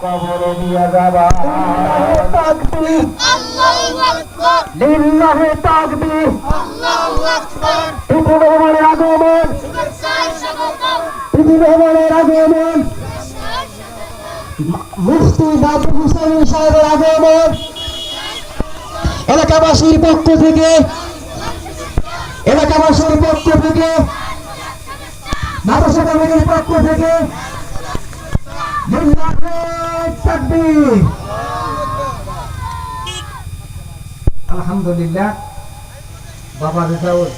কবর দিয়া যাবা তাকবীর আল্লাহু আকবার লিল্লাহি তাকবীর আল্লাহু আকবার পৃথিবীর আগমন শুভেচ্ছার স্বাগতম পৃথিবীর আগমন মুফতি বাবু হুসেন সাহেবের আগমন এলাকাবাসীর পক্ষ থেকে মাদ্রাসা কমিটির পক্ষ থেকে আলহামদুলিল্লাহ বাবা রেজাউল